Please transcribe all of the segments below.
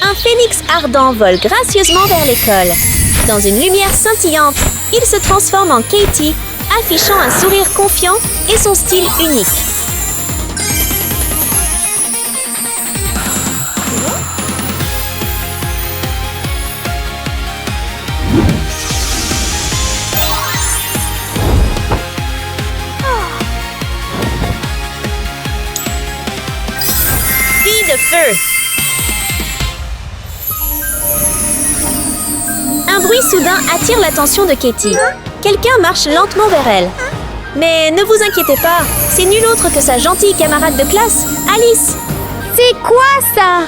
Un phénix ardent vole gracieusement vers l'école. Dans une lumière scintillante, il se transforme en Katie, affichant un sourire confiant et son style unique. Fille de feu! Un bruit soudain attire l'attention de Katie. Quelqu'un marche lentement vers elle. Mais ne vous inquiétez pas, c'est nul autre que sa gentille camarade de classe, Alice. C'est quoi ça?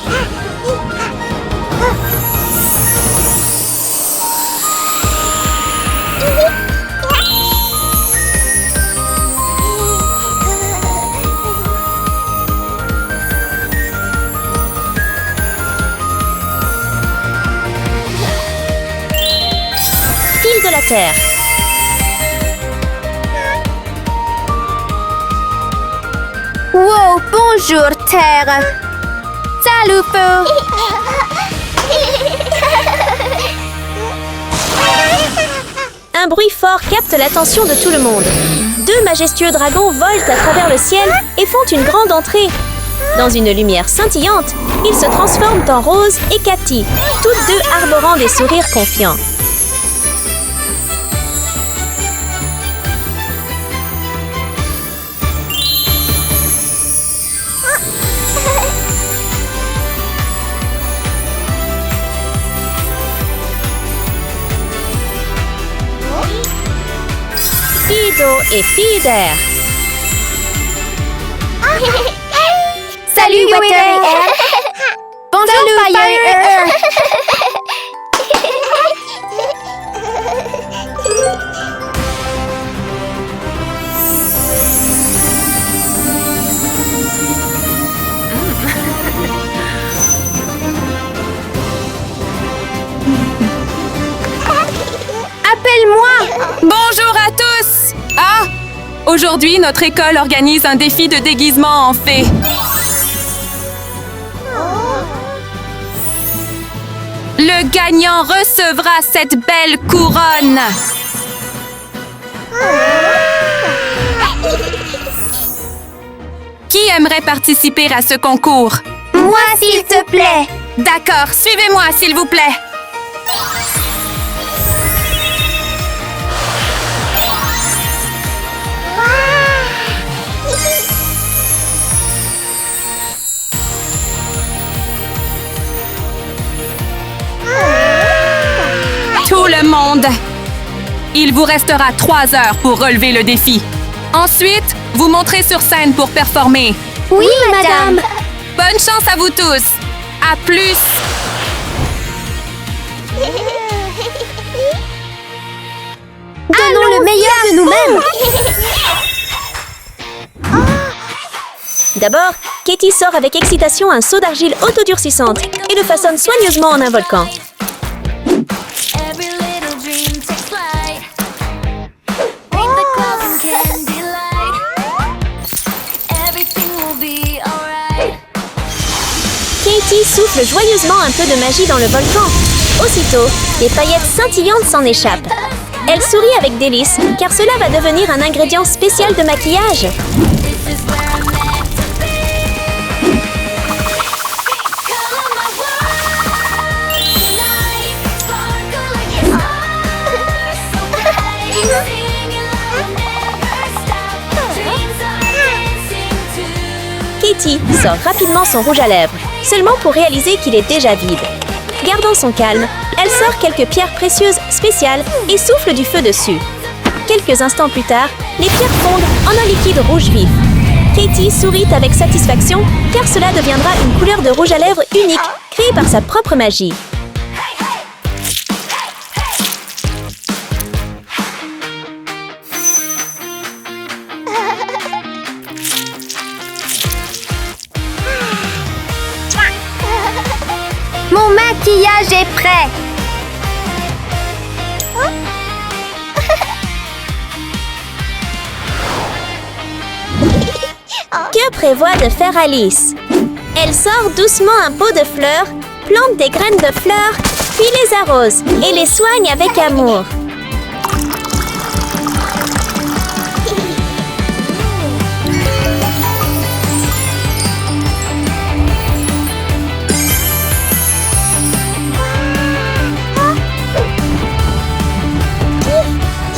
Fille de la Terre. Wow, bonjour Terre. Salut Feu. Un bruit fort capte l'attention de tout le monde. Deux majestueux dragons volent à travers le ciel et font une grande entrée. Dans une lumière scintillante, ils se transforment en Rose et Cathy, toutes deux arborant des sourires confiants. Fille d'eau et fille d'air. Salut Water et Air. Bonjour Fire et Earth. Appelle-moi. Bonjour à tous! Ah! Aujourd'hui, notre école organise un défi de déguisement en fée. Le gagnant recevra cette belle couronne. Qui aimerait participer à ce concours? Moi, s'il te plaît. D'accord, suivez-moi, s'il vous plaît. Tout le monde! Il vous restera 3 heures pour relever le défi. Ensuite, vous monterez sur scène pour performer. Oui, madame. Bonne chance à vous tous! À plus! Donnons le meilleur de nous-mêmes. D'abord, Katie sort avec excitation un seau d'argile autodurcissante et le façonne soigneusement en un volcan. Every little dream takes flight. Break the clouds in candy light. Everything will be alright. Katie souffle joyeusement un peu de magie dans le volcan. Aussitôt, des paillettes scintillantes s'en échappent. Elle sourit avec délice, car cela va devenir un ingrédient spécial de maquillage. This is where I'm meant to be. Color my world tonight. Sparkle like the stars so bright. Singing like we'll never stop. Dreams are dancing too. Katie sort rapidement son rouge à lèvres, seulement pour réaliser qu'il est déjà vide. Gardant son calme, elle sort quelques pierres précieuses spéciales et souffle du feu dessus. Quelques instants plus tard, les pierres fondent en un liquide rouge vif. Katie sourit avec satisfaction car cela deviendra une couleur de rouge à lèvres unique, créée par sa propre magie. Mon maquillage est prêt. Que prévoit de faire Alice? Elle sort doucement un pot de fleurs plante des graines de fleurs, puis les arrose et les soigne avec amour.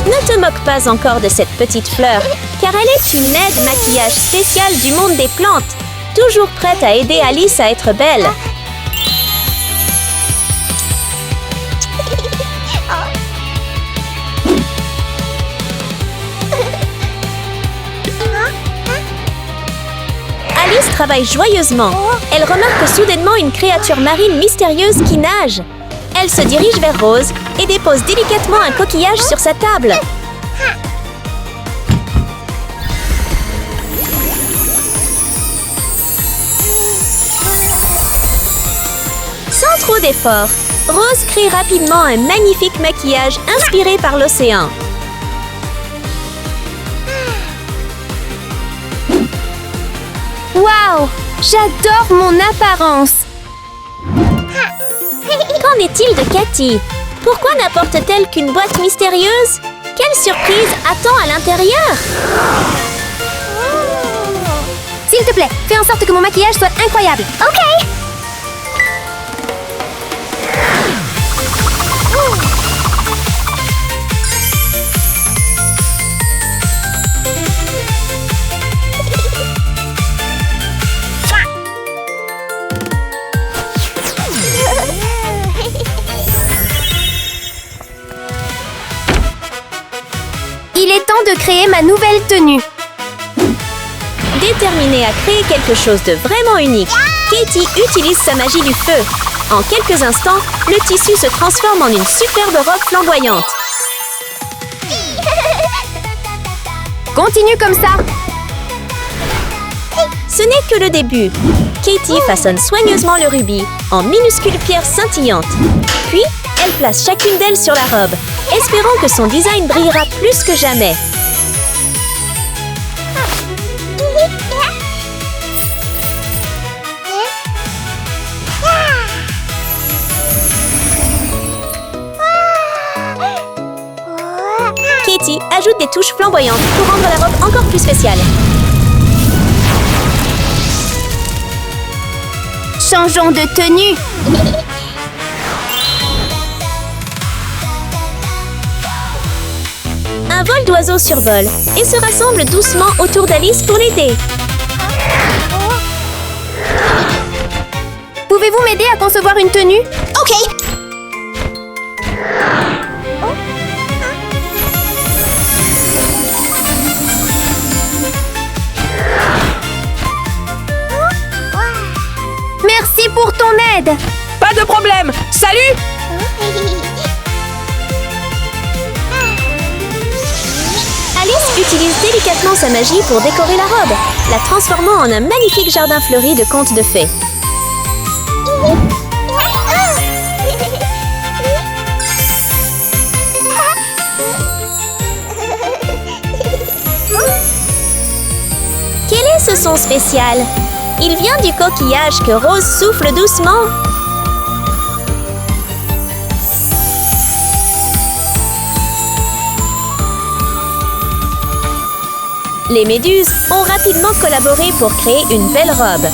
Ne te moque pas encore de cette petite fleur, car elle est une aide maquillage spéciale du monde des plantes, toujours prête à aider Alice à être belle. Alice travaille joyeusement. Elle remarque soudainement une créature marine mystérieuse qui nage. Elle se dirige vers Rose et dépose délicatement un coquillage sur sa table. Sans trop d'efforts, Rose crée rapidement un magnifique maquillage inspiré par l'océan. Waouh! J'adore mon apparence! Qu'en est-il de Cathy? Pourquoi n'apporte-t-elle qu'une boîte mystérieuse? Quelle surprise attend à l'intérieur? S'il te plaît, fais en sorte que mon maquillage soit incroyable. OK! Il est temps de créer ma nouvelle tenue. Déterminée à créer quelque chose de vraiment unique, Katie utilise sa magie du feu. En quelques instants, le tissu se transforme en une superbe robe flamboyante. Continue comme ça. Ce n'est que le début. Katie façonne soigneusement le rubis en minuscules pierres scintillantes. Puis, elle place chacune d'elles sur la robe, espérant que son design brillera plus que jamais. Katie ajoute des touches flamboyantes pour rendre la robe encore plus spéciale. Changeons de tenue. Un vol d'oiseaux survole et se rassemble doucement autour d'Alice pour l'aider. Pouvez-vous m'aider à concevoir une tenue? OK! Merci pour ton aide. Pas de problème! Salut! Alice utilise délicatement sa magie pour décorer la robe, la transformant en un magnifique jardin fleuri de contes de fées. Quel est ce son spécial? Il vient du coquillage que Rose souffle doucement. Les méduses ont rapidement collaboré pour créer une belle robe.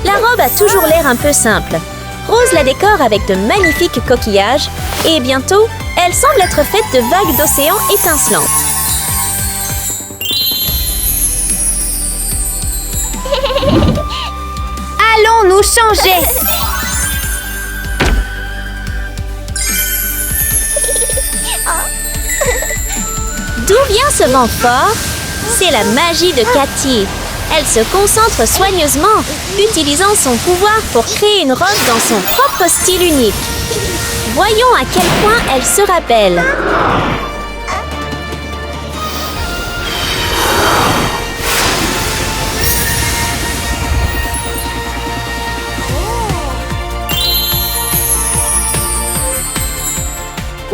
La robe a toujours l'air un peu simple. Rose la décore avec de magnifiques coquillages et bientôt, elle semble être faite de vagues d'océan étincelantes. Allons nous changer. D'où vient ce vent fort? C'est la magie de Cathy. Elle se concentre soigneusement, utilisant son pouvoir pour créer une robe dans son propre style unique. Voyons à quel point elle sera belle.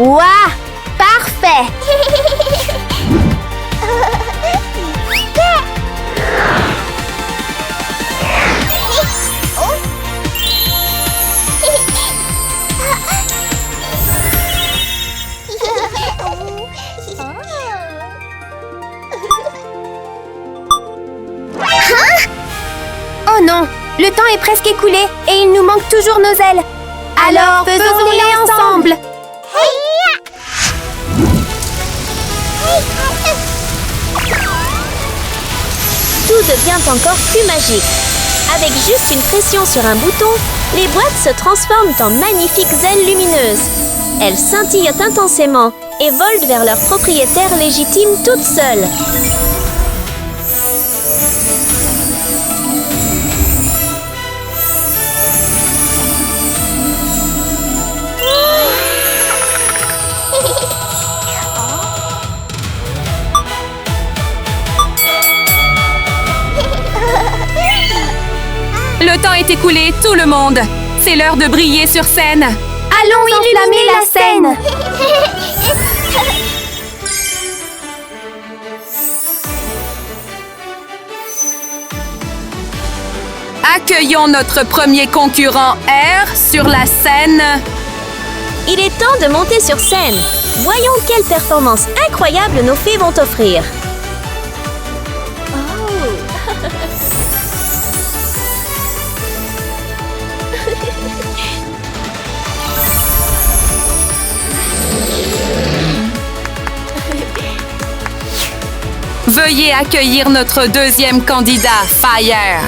Ouah! Parfait! Oh non! Le temps est presque écoulé et il nous manque toujours nos ailes. Alors, faisons-les ensemble! Tout devient encore plus magique. Avec juste une pression sur un bouton, les boîtes se transforment en magnifiques ailes lumineuses. Elles scintillent intensément et volent vers leur propriétaire légitime toutes seules. Le temps est écoulé, tout le monde. C'est l'heure de briller sur scène. Allons enflammer la scène! Accueillons notre premier concurrent R sur la scène. Il est temps de monter sur scène. Voyons quelle performance incroyable nos fées vont offrir. Veuillez accueillir notre deuxième candidat, Fire.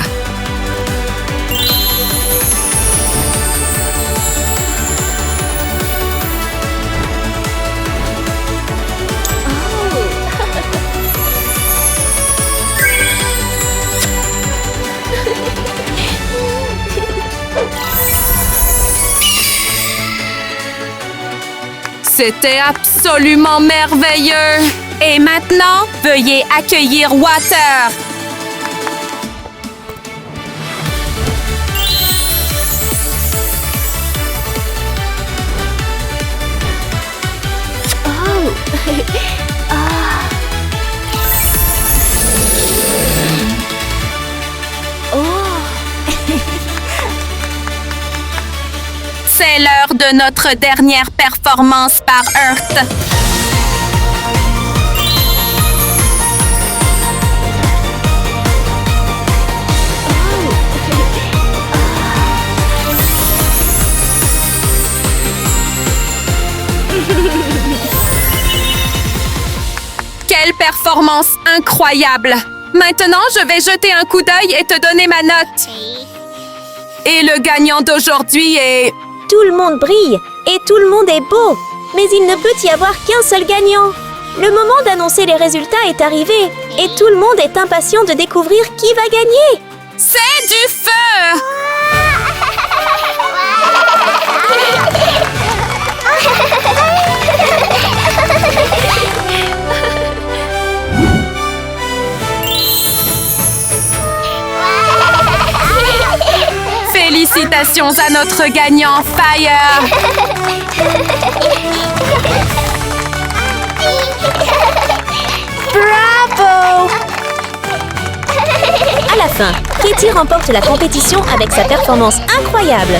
C'était absolument merveilleux! Et maintenant, veuillez accueillir Water. C'est l'heure de notre dernière performance par Earth. Quelle performance incroyable! Maintenant, je vais jeter un coup d'œil et te donner ma note. Et le gagnant d'aujourd'hui est... Tout le monde brille et tout le monde est beau. Mais il ne peut y avoir qu'un seul gagnant. Le moment d'annoncer les résultats est arrivé et tout le monde est impatient de découvrir qui va gagner. C'est du feu! Félicitations à notre gagnant, Fire! Bravo! À la fin, Katie remporte la compétition avec sa performance incroyable.